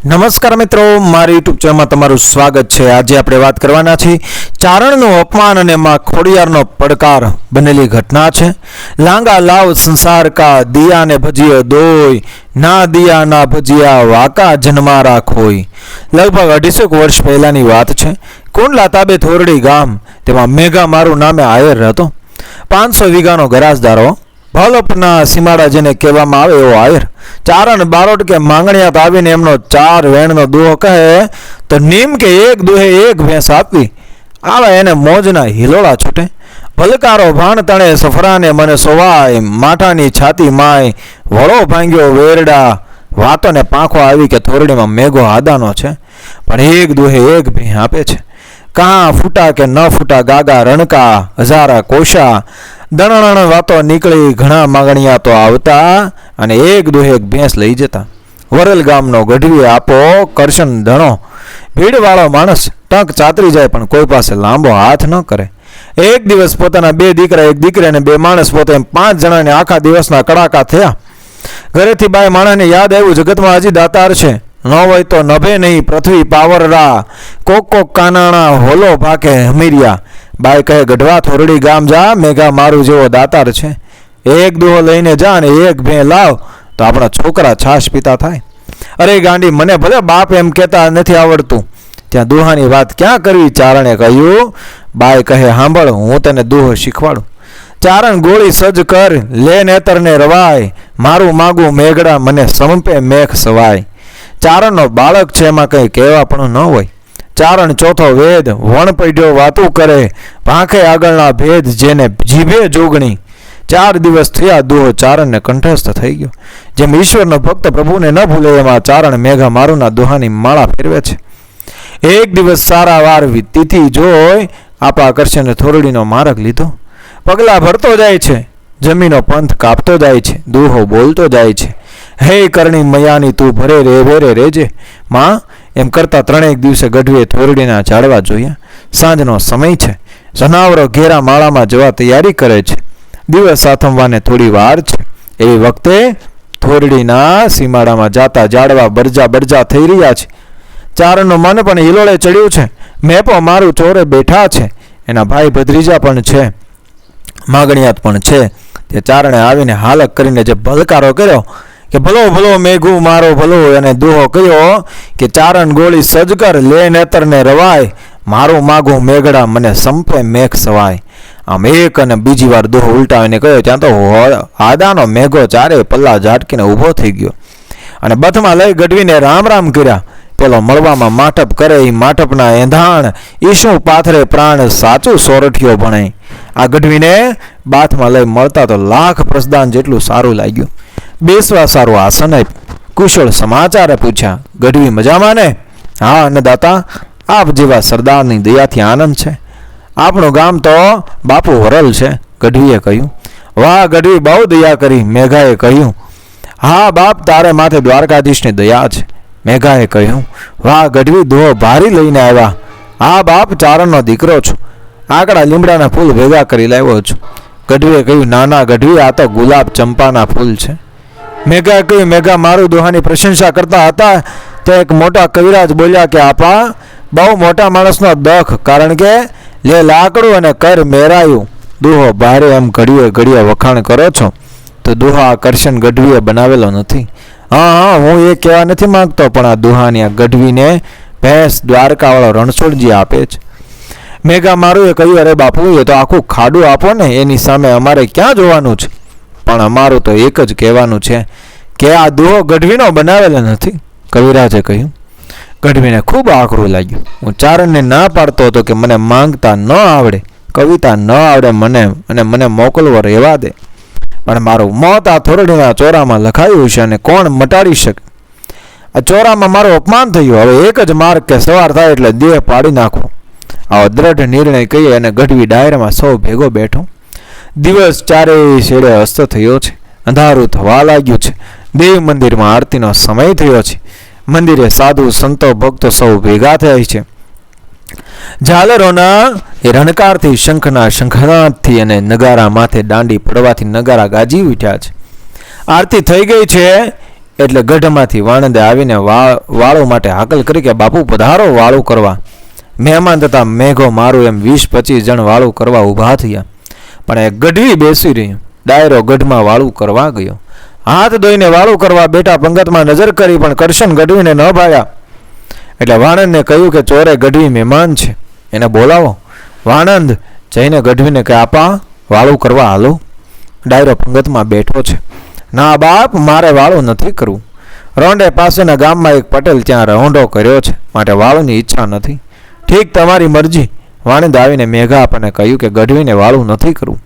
નમસ્કાર મિત્રો, મારી યુટ્યુબ ચેનલમાં તમારું સ્વાગત છે। આજે આપણે વાત કરવાના છીએ ચારણનું અપમાન અને માં ખોડિયારનો પડકાર બનેલી ઘટના છે। લાંગા લાવ સંસાર કા દિયા ને ભજીયો દોય, ના દિયા ના ભજીયા વાકા જન્મારા ખોય। લગભગ 250 વર્ષ પહેલાની વાત છે। કુંડલા તાબે થોરડી ગામ, તેમાં મેઘા મારું નામે આયર હતો। 500 વીઘાનો ગરાસદારો, ભલપના સીમાડા જેને કહેવામાં આવે એવો આયર। ચારણ બારોટ કે માંગણિયાત આવીને એમનો 4 વેણનો દુહો કહે તો નીમ કે એક દુહે એક ભેંસ આપવી, આવા એને મોજના હિલોળા છૂટે। ભલકારો ભાણ તણે સફરાને મને સોવાય, માઠાની છાતી માય વળો ભાંગ્યો વેરડા। વાતોને પાંખો આવી કે થોરડીમાં મેઘો આદાનો છે, પણ એક દુહે એક ભેં આપે છે। કાં ફૂટા કે ન ફૂટા ગાગા રણકા હજારા કોશા, દણણ વાતો નીકળી ઘણા માંગણિયા તો આવતા અને એક દુહે એક ભેંસ લઈ જતા। વરલ ગામનો ગઢવી આપો કરશન ધણો, ભીડવાળો માણસ ટંક ચાતરી જાય પણ કોઈ પાસે લાંબો હાથ ન કરે। એક દિવસ પોતાના 2 દીકરા, 1 દીકરી અને 2 માણસ, પોતે એમ 5 જણાને આખા દિવસના કડાકા થયા। ઘરેથી બાય માણસને યાદ આવ્યું, જગતમાં હજી દાતાર છે, ન હોય તો નભે નહીં પૃથ્વી પાવરરા, કોક કોક કાનાણા હોલો ભાકે હમીરિયા। બાઈ કહે, ગઢવા થોરડી ગામ જા, મેઘા મારું જેવો દાતાર છે, એક દુહો લઈને જા અને એક ભેં લાવ તો આપણા છોકરા છાશ પીતા થાય। અરે ગાંડી, મને ભલે બાપ એમ કહેતા નથી આવડતું, ત્યાં દુહાની વાત ક્યાં કરવી? ચારણે કહ્યું। બાઈ કહે, સાંભળ, હું તને દુહો શીખવાડું। ચારણ ગોળી સજ્જ કર, લે નેતરને રવાય, મારું માગું મેઘડા મને સંપે મેઘ સવાય। ચારણનો બાળક છે, એમાં કંઈ કહેવા પણ ન હોય। ચારણ ચોથો વેદ, વણ પડ્યો વાતું કરે, પાંખે આગળના ભેદ જેને જીભે જોગણી। 4 દિવસ થયા, દુહો ચારણને કંઠસ્થ થઈ ગયો। જેમ ઈશ્વરનો ભક્ત પ્રભુને ન ભૂલે, એમાં ચારણ મેઘા મારુના દુહાની માળા ફેરવે છે। એક દિવસ સારા વાર તિથિ જોઈ આપા કરશને થોરડીનો માર્ગ લીધો। પગલા ભરતો જાય છે, જમીનો પંથ કાપતો જાય છે, દુહો બોલતો જાય છે, હે કરણી મયાની તું ભરે રે વેરે રેજે માં। એમ કરતા 3 દિવસે ગઢવીએ થોરડીના ઝાડવા જોયા। સાંજનો સમય છે, જનાવરો ઘેરા માળામાં જવા તૈયારી કરે છે। દિવસ આથમવાને થોડી વાર છે, એવી વખતે થોરડીના સીમાડામાં જાતા ઝાડવા બરજા બરજા થઈ રહ્યા છે। ચારણનું મન પણ હિલોળે ચડ્યું છે। મેપો મારું ચોરે બેઠા છે, એના ભાઈ ભદ્રીજા પણ છે, માગણિયાત પણ છે। તે ચારણે આવીને હાલક કરીને જે ભલકારો કર્યો કે ભલો ભલો મેઘું મારો ભલો, અને દુહો કહ્યો કે ચારણ ગોળી સજ્જ કર, લે નેતરને રવાય, મારું માગું મેઘડા મને સંપે મેઘ સવાય। આમ એક અને બીજી વાર દુહો ઉલટાવીને કહ્યો, ત્યાં તો આદાનો મેઘો ચારે પલ્લા ઝાટકીને ઊભો થઈ ગયો અને બથમાં લઈ ગઢવીને રામ રામ કર્યા। પેલો મળવામાં માઠપ કરે, એ માઠપના એંધાણ ઈશું પાથરે પ્રાણ, સાચું સોરઠિયો ભણાય। આ ગઢવીને બાથમાં લઈ મળતા તો લાખ પ્રસદાન જેટલું સારું લાગ્યું। બેસવા સારું આસન આપ્યું, કુશળ સમાચારે પૂછ્યા, ગઢવી મજામાં ને? હા અને દાતા, આપ જેવા સરદારની દયાથી આનંદ છે। આપણું ગામ તો બાપુ વરલ છે, ગઢવીએ કહ્યું। વાહ ગઢવી, બહુ દયા કરી, મેઘાએ કહ્યું। હા બાપ, તારે માથે દ્વારકાધીશની દયા છે, મેઘાએ કહ્યું। વાહ ગઢવી, દુહો ભારી લઈને આવ્યા। હા બાપ, ચારણનો દીકરો છું, આકડા લીમડાના ફૂલ ભેગા કરી લાવ્યો છું, ગઢવીએ કહ્યું। નાના ગઢવી, આ તો ગુલાબ ચંપાના ફૂલ છે, મેઘાએ કહ્યું। મેઘા મારું દુહાની પ્રશંસા કરતા હતા ત્યાં એક મોટા કવિરાજ બોલ્યા કે આપા, બહુ મોટા માણસનો દખ, કારણ કે લે લાકડું અને કર મેરાયું। દુહો ભારે એમ ઘડીએ ઘડીએ વખાણ કરો છો તો દુહો આ કરશન ગઢવીએ બનાવેલો નથી। હા, હું એ કહેવા નથી માંગતો, પણ આ દુહાની આ ગઢવીને ભેંસ દ્વારકાવાળો રણછોડજી આપે છે। મેઘા મારું એ કહ્યું, અરે બાપુ, એ તો આખું ખાડું આપો ને, એની સામે અમારે ક્યાં જોવાનું છે? પણ અમારું તો એક જ કહેવાનું છે કે આ દુહો ગઢવીનો બનાવેલો નથી, કવિરાજે કહ્યું। ગઢવીને ખૂબ આકરું લાગ્યું। હું ચારણને ના પાડતો હતો કે મને માંગતા ન આવડે, કવિતા ન આવડે મને, અને મને મોકલવો રહેવા દે, પણ મારું મોત આ થોરડીના ચોરામાં લખાયું છે અને કોણ મટાડી શકે? આ ચોરામાં મારું અપમાન થયું, હવે એક જ માર્ગ કે સવાર થાય એટલે દેહ પાડી નાખવો। આવો દ્રઢ નિર્ણય કહી અને ગઢવી ડાયરામાં સૌ ભેગો બેઠો। દિવસ ચારેય શેડે અસ્ત થયો છે, અંધારું થવા લાગ્યું છે। દેવ મંદિરમાં આરતીનો સમય થયો છે। મંદિરે સાધુ સંતો ભક્તો સૌ ભેગા થયા છે। ઝાલરોના એ રણકારથી, શંખના શંખનાદથી અને નગારા માથે દાંડી પડવાથી નગારા ગાજી ઉઠ્યા છે। આરતી થઈ ગઈ છે એટલે ગઢમાંથી વાણંદે આવીને વાળો માટે હાકલ કરી કે બાપુ પધારો વાળું કરવા. મહેમાન તથા મેઘો મારું એમ 20-25 જણ વાળું કરવા ઊભા થયા. પણ એ ગઢવી બેસી રહ્યું. ડાયરો ગઢમાં વાળું કરવા ગયો. હાથ ધોઈને વાળું કરવા બેઠા પંગતમાં નજર કરી પણ કરશન ગઢવીને ન ભાયા. એટલે વાણંદને કહ્યું કે ચોરે ગઢવી મહેમાન છે, એને બોલાવો. વાણંદ જઈને ગઢવીને કે આપા વાળું કરવા હાલો. ડાયરો પંગતમાં બેઠો છે. ના બાપ, મારે વાળું નથી કરવું. રોંડે પાસેના ગામમાં એક પટેલ ત્યાં રહોંડો કર્યો છે, માટે વાળુંની ઈચ્છા નથી. ઠીક, તમારી મરજી. વાણંદ આવીને મેઘા આપણને કહ્યું કે ગઢવીને વાળું નથી કરવું.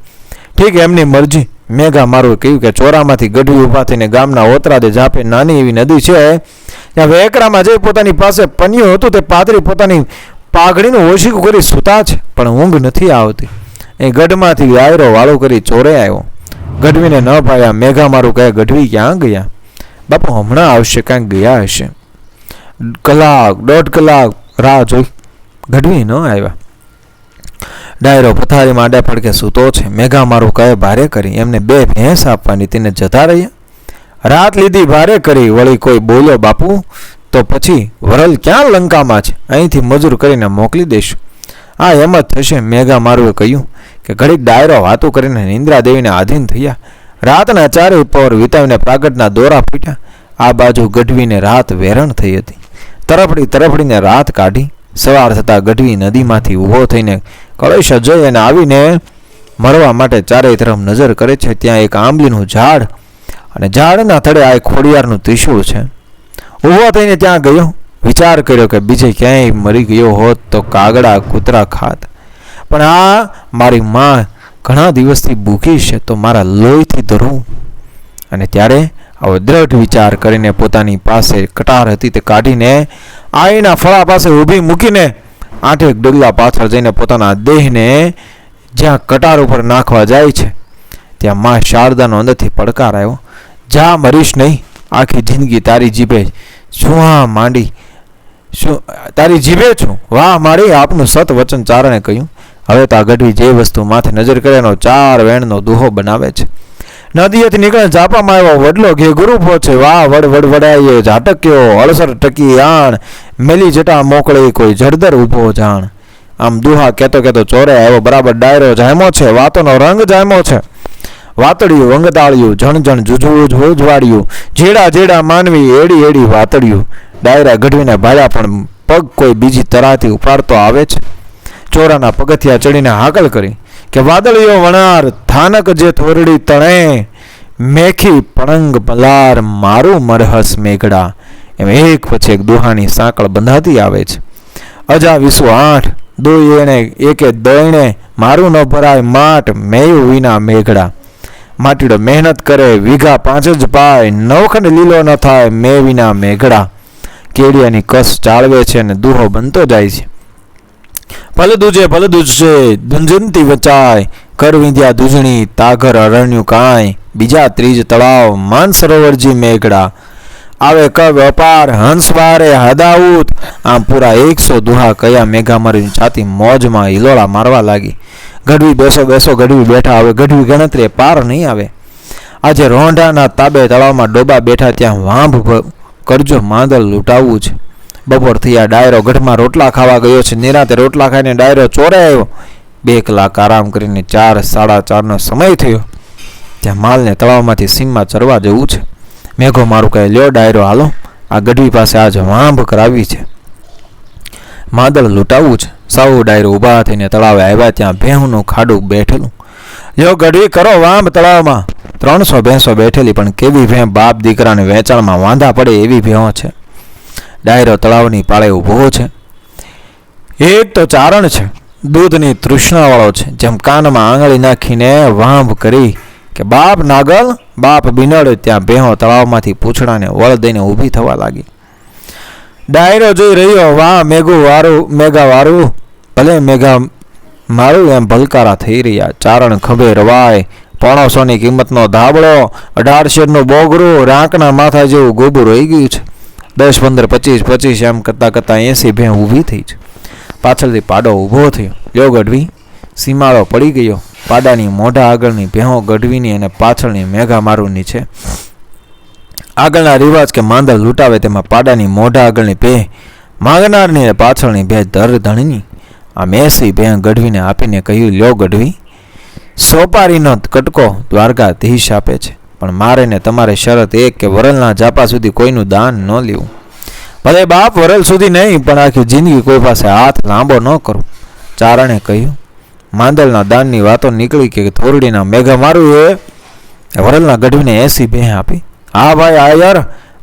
ઠીક, એમની મરજી. મેઘા મારું કહ્યું કે ચોરામાંથી ગઢવી ઊભા થઈને ગામના ઓતરાદે ઝાપે નાની એવી નદી છે ત્યાં વેકરામાં જઈ પોતાની પાસે પન્યું હતું તે પાથરી પોતાની પાઘડીનું ઓશીકું કરી સૂતા છે, પણ ઊંઘ નથી આવતી. એ ગઢમાંથી ડાયરો વાળું કરી ચોરે આવ્યો. ગઢવીને ન ભાયા. મેઘા મારું કહે ગઢવી ક્યાં ગયા? બાપુ હમણાં આવશે, ક્યાંક ગયા હશે. કલાક 1.5 કલાક રાહ જોઈ, ગઢવી ન આવ્યા. ડાયરો પથારીમાં આડા પડકે સૂતો છે. મેઘા મારું કહે ભારે કરી એમને 2 ભેંસ આપવાની, તેને જતા રહ્યા. રાત લીધી ભારે કરી. વળી કોઈ બોલ્યો બાપુ તો પછી વરલ ક્યાં લંકામાં છે, અહીંથી મજૂર કરીને મોકલી દઈશું. હા એમ જ થશે. મેઘા મારુએ કહ્યું કે ઘડીક ડાયરો વાતો કરીને નિંદ્રા દેવીને આધીન થયા. રાતના 4 પહોર વિતાવીને પ્રાગટના દોરા ફૂટ્યા. આ બાજુ ગઢવીને રાત વેરણ થઈ હતી. તરફડીને રાત કાઢી. સવાર થતાં ગઢવી નદીમાંથી ઊભો થઈને કળશ જઈ અને આવીને મરવા માટે ચારે તરફ નજર કરે છે. ત્યાં એક આંબલીનું ઝાડ અને ઝાડના થડે આ ખોડિયારનું ત્રિશૂળ છે. ઊભો થઈને ત્યાં ગયો. વિચાર કર્યો કે બીજે ક્યાંય મરી ગયો હોત તો કાગડા કૂતરા ખાત, પણ આ મારી માં ઘણા દિવસથી ભૂખી છે તો મારા લોહીથી ધરું. અને ત્યારે આવો દ્રઢ વિચાર કરીને પોતાની પાસે કટાર હતી તે કાઢીને આઈના ફળા પાસે ઊભી મૂકીને 8 ડગલા પાછળ જઈને પોતાના દેહને જ્યાં કટાર ઉપર નાખવા જાય છે ત્યાં માં શારદાનો અંદરથી પડકાર આવ્યો, જા મરીશ નહીં, આખી જિંદગી તારી જીભે શું આ માંડી, શું તારી જીભે છું, વાહ માડી. આપનું સત વચન ચારણે કહ્યું. હવે તો આ ગઢવી જે વસ્તુ માથે નજર કરેનો 4 વેણનો દુહો બનાવે છે. નદીએથી નીકળે ઝાપામાં આવ્યો વડલો ઘે ગુરુ પહોંચે, વાહ વડાઈએ ઝાટક્યો, અળસર ટકી આણ, મેલી જટા મોકળી કોઈ જળદર ઊભો જાણ. આમ દુહા કહેતો ચોરે આવ્યો. બરાબર ડાયરો જામ્યો છે, વાતોનો રંગ જામ્યો છે. વાતળિયું વંગતાળિયું, જણ ઉજવાડ્યું, જેડા માનવી એડી વાતળિયું. ડાયરા ગઢવીને ભાડ્યા પણ પગ કોઈ બીજી તરાથી ઉપાડતો આવે છે. ચોરાના પગથિયા ચડીને હાકલ કરી કે વાદળીઓ વણાર, થાનક જે થોરડી તણે, મેખી પણંગ પલાર, મારું મરહસ મેઘડા. એમ એક પછી એક દુહાની સાંકળ બંધાતી આવે છે. અજા 28 દોઈ એને એકે દઈને, મારું ન ભરાય માટ, મેયું વિના મેઘડા. માટીડો મહેનત કરે, વીઘા 5 જ પાય, નવખંડ લીલો ન થાય, મેં વિના મેઘડા. કેડિયાની કસ ચાળવે છે અને દુહો બનતો જાય છે. ભલદુજે દુંજનતી વચાય, કર વિંધ્યા દુજણી, તાઘર અરણ્યું કાંઈ, બીજા 3 તળાવ, માનસરોવરજી મેઘડા. આવે કવ અપાર, હંસવારે હદાઉત. આમ પૂરા 100 દુહા કયા. મેઘા મારી છાતી મોજમાં હિલોળા મારવા લાગી. ગઢવી બેસો ગઢવી બેઠા. હવે ગઢવી ગણતરી પાર નહીં આવે. આજે રોંઢાના તાબે તળાવમાં ડોબા બેઠા, ત્યાં વાંભ કરજો, માંદલ લૂંટાવવું છે. બપોર થયા. ડાયરો ગઢમાં રોટલા ખાવા ગયો છે. નિરાતે રોટલા ખાઈને ડાયરો ચોરે આવ્યો. 2 કલાક આરામ કરીને 4 સાડા 4નો સમય થયો. ત્યાં માલને તળાવમાંથી સીમમાં ચરવા જવું છે. મેઘો મારું કહે લ્યો ડાયરો હાલો, આ ગઢવી પાસે આજ વાંભ કરાવી છે, માદળ લૂંટાવવું છે. સૌ ડાયરો ઊભા થઈને તળાવે આવ્યા. ત્યાં ભેહુંનું ખાડું બેઠેલું. લ્યો ગઢવી કરો વાંભ તળાવમાં. 300 ભેંસો બેઠેલી, પણ કેવી ભેં બાપ દીકરાને વેચાણમાં વાંધા પડે એવી ભેહો છે. ડાયરો તળાવની પાળે ઊભો છે. એક તો ચારણ છે, દૂધની તૃષ્ણાવાળો છે. જેમ કાનમાં આંગળી નાખીને વાંભ કરી કે બાપ નાગલ, બાપ બિનડ. ત્યાં ભેહો તળાવમાંથી પૂંછડાને વળ દઈને ઊભી થવા લાગી. ડાયરો જોઈ રહ્યો, વાહ મેઘા વારું, ભલે મેઘા મારું એમ ભલકારા થઈ રહ્યા. ચારણ ખભે રવાય, 500ની કિંમતનો ધાબળો, 18 શેરનું બોગરું, રાંકના માથા જેવું ગોબું રહી ગયું છે. 10, 15, 25 એમ કરતાં 80 ભેં ઊભી થઈ છે. પાછળથી પાડો ઊભો થયો. લ્યો ગઢવી, સીમાડો પડી ગયો. પાડાની મોઢા આગળની ભેહો ગઢવીની અને પાછળની મેઘા મારુની છે. આગળના રિવાજ કે માંદલ લૂંટાવે તેમાં પાડાની મોઢા આગળની ભે માંગનારની અને પાછળની ભે દર ધણીની આમ 80 ભે ગઢવીને આપીને કહ્યું, લ્યો ગઢવી, સોપારીનો કટકો દ્વારકાધીશ આપે છે, પણ મારે ને તમારે શરત એક કે વરલના જાપા સુધી કોઈનું દાન ન લેવું. ભલે બાપ વરલ સુધી નહીં, પણ આખી જિંદગી કોઈ પાસે હાથ લાંબો ન કરું. ચારણે કહ્યું, માંદલના દાનની વાતો નીકળી કે થોરડીના મેઘા મારું એ વરલના ગઢવીને 80 ભે આપી. હા ભાઈ આયર,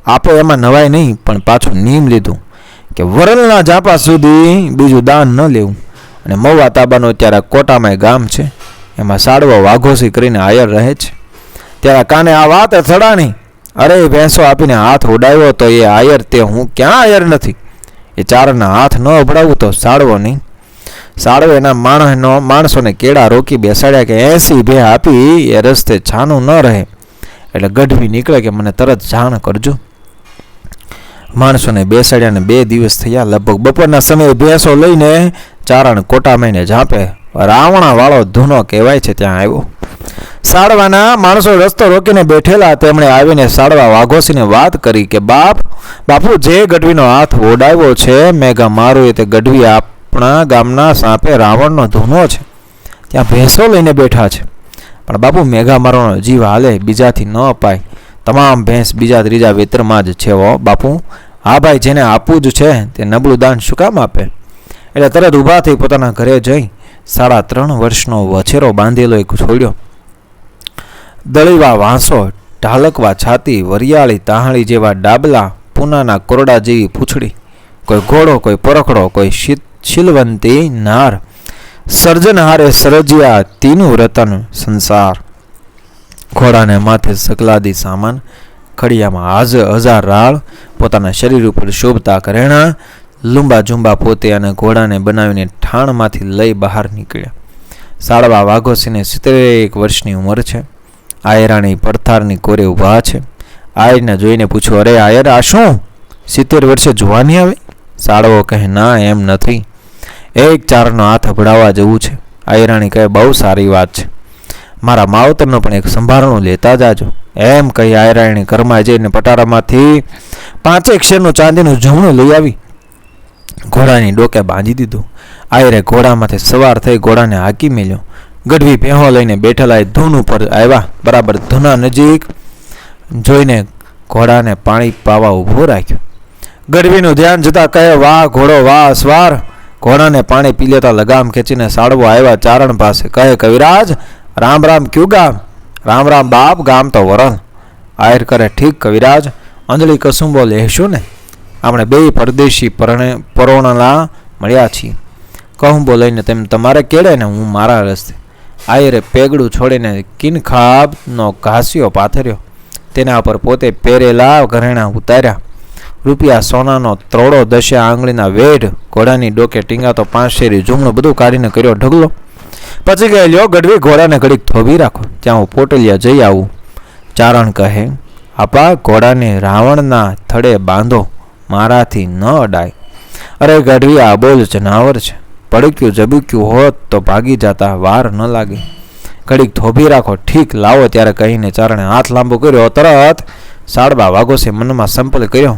આપે એમાં નવાય નહીં, પણ પાછું નિયમ લીધું કે વરલના જાપા સુધી બીજું દાન ન લેવું. અને મહુવા તાબાનો અત્યારે કોટામાં ગામ છે, એમાં સાડવો વાઘોસી કરીને આયર રહે છે. ત્યારે કાને આ વાત થડાણી, અરે ભેંસો આપીને હાથ ઉડાવ્યો તો એ આયર તે હું ક્યાં આયર નથી. એ ચારણના હાથ ન અભડાવું તો સાડવો નહીં. સાડવો એના માણસોને કેળા રોકી બેસાડ્યા કે 80 ભે આપી એ રસ્તે છાનું ન રહે. એટલે ગઢવી નીકળે કે મને તરત જાણ કરજો. માણસોને બેસાડ્યાને 2 દિવસ થયા. લગભગ બપોરના સમયે ભેંસો લઈને ચારણ કોટામાઈને ઝાંપે રાવણા વાળો ધૂનો કહેવાય છે ત્યાં આવ્યો. સાડવાના માણસો રસ્તો રોકીને બેઠેલા. તેમણે આવીને સાડવા વાઘોસીને વાત કરી કે બાપુ જે ગઢવીનો હાથ ઓડાવ્યો છે મેઘા મારું, તે ગઢવી આપણા ગામના સાપે રાવણનો ધૂનો છે, ત્યાં ભેંસો લઈને બેઠા છે. પણ બાપુ મેઘા મારોનો જીવ હાલે, બીજાથી ન અપાય. તમામ ભેંસ બીજા ત્રીજા વેતરમાં જ છે હો બાપુ. હા ભાઈ, જેને આપવું જ છે તે નબળું દાન શું કામ આપે. એટલે તરત ઊભા થઈ પોતાના ઘરે જઈ 3.5 વર્ષનો વછેરો બાંધેલો એક છોડ્યો. દળીવા વાંસો, ઢાલકવા છાતી, વરિયાળી તાહળી જેવા ડાબલા, પૂનાના કોરડા જેવી પૂંછડી, કોઈ ઘોડો, કોઈ પરખડો, કોઈ શીલવંતી નાર, સર્જનહારે સરજ્યા તીનું રતન સંસાર. ઘોડાને માથે સકલાદી સામાન, ખડિયામાં હજાર રાળ, પોતાના શરીર ઉપર શોભતા કરેણા, લુંબા ઝુંબા પોતે અને ઘોડાને બનાવીને ઠાણમાંથી લઈ બહાર નીકળ્યા. સાડવા વાઘોસીને 70 વર્ષની ઉંમર છે. આયરાણી પડથારની કોરે ઊભા છે. આયરને જોઈને પૂછ્યું, અરે આયર, આ શું 70 વર્ષે જોવાની આવે? સાડવો કહે, ના એમ નથી, એક ચારનો હાથ અભડાવવા જવું છે. આયરાણી કહે, બહુ સારી વાત છે, મારા માવતરનો પણ એક સંભારણું લેતા જાજો. એમ કહી આયરાણી ઘરમાં જઈને પટારામાંથી 5 શેરનું ચાંદીનું જમણું લઈ આવી, ઘોડાની ડોકે બાંધી દીધું. આયરે ઘોડામાંથી સવાર થઈ ઘોડાને હાકી મેલ્યો. ગઢવી ભેહો લઈને બેઠેલા એ ધૂન ઉપર આવ્યા. બરાબર ધૂના નજીક જોઈને ઘોડાને પાણી પાવા ઊભો રાખ્યો. ગઢવીનું ધ્યાન જતા કહે, વાહ ઘોડો, વાહ સવાર. ઘોડાને પાણી પી લેતા લગામ ખેંચીને સાડવો આવ્યા ચારણ પાસે. કહે, કવિરાજ, રામ રામ ક્યું ગામ? રામ રામ બાપ, ગામ તો વરલ. આયર કરે, ઠીક કવિરાજ, અંજલિ કસુંબો લેશું ને? આપણે 2 પરદેશી પરોણલા મળ્યા છીએ. કહુંબો લઈને તેમ તમારે કેળે ને હું મારા રસ્તે. આયરે પેગડું છોડીને કિનખાબનો ઘાસિયો પાથર્યો. તેના પર પોતે પહેરેલા ઘરેણા ઉતાર્યા. રૂપિયા સોનાનો ત્રોડો 10 આંગળીના વેઢ, ઘોડાની ડોકે ટીંગાતો 5 શેરી જુમણું બધું કાઢીને કર્યો ઢગલો. પછી કહે, લ્યો ગઢવી, ઘોડાને ઘડીક થોભી રાખો, ત્યાં હું પોટલિયા જઈ આવું. ચારણ કહે, આપા ઘોડાને રાવણના થડે બાંધો, મારાથી ન અડાય. અરે ગઢવી, આ બોલ જનાવર છે, પડક્યું જબક્યું હોત તો ભાગી જતા વાર ન લાગે. ઘડીક થોભી રાખો. ઠીક, લાવો. ત્યારે કહીને ચારણે હાથ લાંબો કર્યો. તરત સાડવા વાઘોસે મનમાં સંપલ કર્યો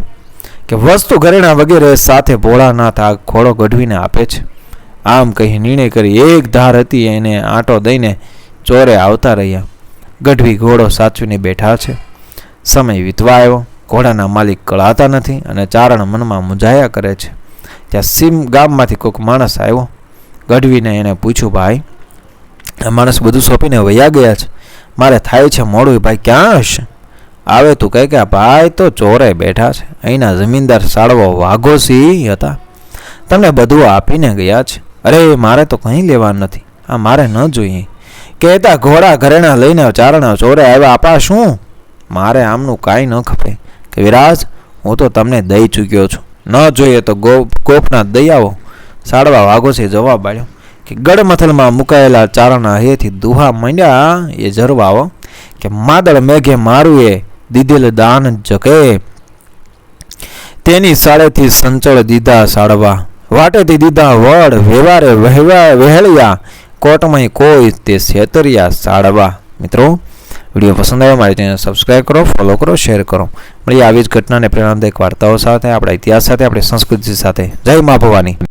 કે વસ્તુ ઘરેણા વગેરે સાથે ભોળાનાથ આ ઘોડો ગઢવીને આપે છે. આમ કહી નિર્ણય કરી એક ધાર હતી એને આંટો દઈને ચોરે આવતા રહ્યા. ગઢવી ઘોડો સાચવીને બેઠા છે. સમય વીતવા આવ્યો. ઘોડાના માલિક કળાતા નથી અને ચારણ મનમાં મૂંઝાયા કરે છે. ત્યાં સીમ ગામમાંથી કોઈક માણસ આવ્યો. ગઢવીને એને પૂછ્યું, ભાઈ, આ માણસ બધું સોંપીને વયા ગયા છે, મારે થાય છે મોડું, ભાઈ ક્યાં હશે? આવે તું કહે કે ભાઈ તો ચોરે બેઠા છે, અહીંના જમીનદાર સાડવો વાઘોસી હતા, તમને બધું આપીને ગયા છે. અરે મારે તો કંઈ લેવા નથી, આ મારે ન જોઈએ. કહેતા ઘોડા ઘરેણા લઈને ચારણા ચોરે આવ્યા. આપા શું? મારે આમનું કાંઈ ન ખપે કે વિરાજ, હું તો તમને દઈ ચૂક્યો છું, ન જોઈએ તો ગોપના દઈ આવો. સાડવા વાઘોસી જવાબ આપ્યો કે ગઢમથલમાં મુકાયેલા ચારણા હેથી દુહા માંડ્યા એ જરવાવો કે માદળ મેઘે મારું એ દીધેલ દાન જકે, તેની સાડેથી સંચળ દીધા સાડવા, વાટેથી દીધા વડ, વ્યવહારે વહેળિયા, કોટમાં કોઈ તે છેતરિયા સાડવા. મિત્રો, વિડીયો પસંદ આવ્યો મારી ચેનલ સબસ્ક્રાઈબ કરો, ફોલો કરો, શેર કરો. મળીએ આવી જ ઘટનાને પ્રેરણાદાયક વાર્તાઓ સાથે, આપણા ઇતિહાસ સાથે, આપણી સંસ્કૃતિ સાથે. જય મા ભવાની.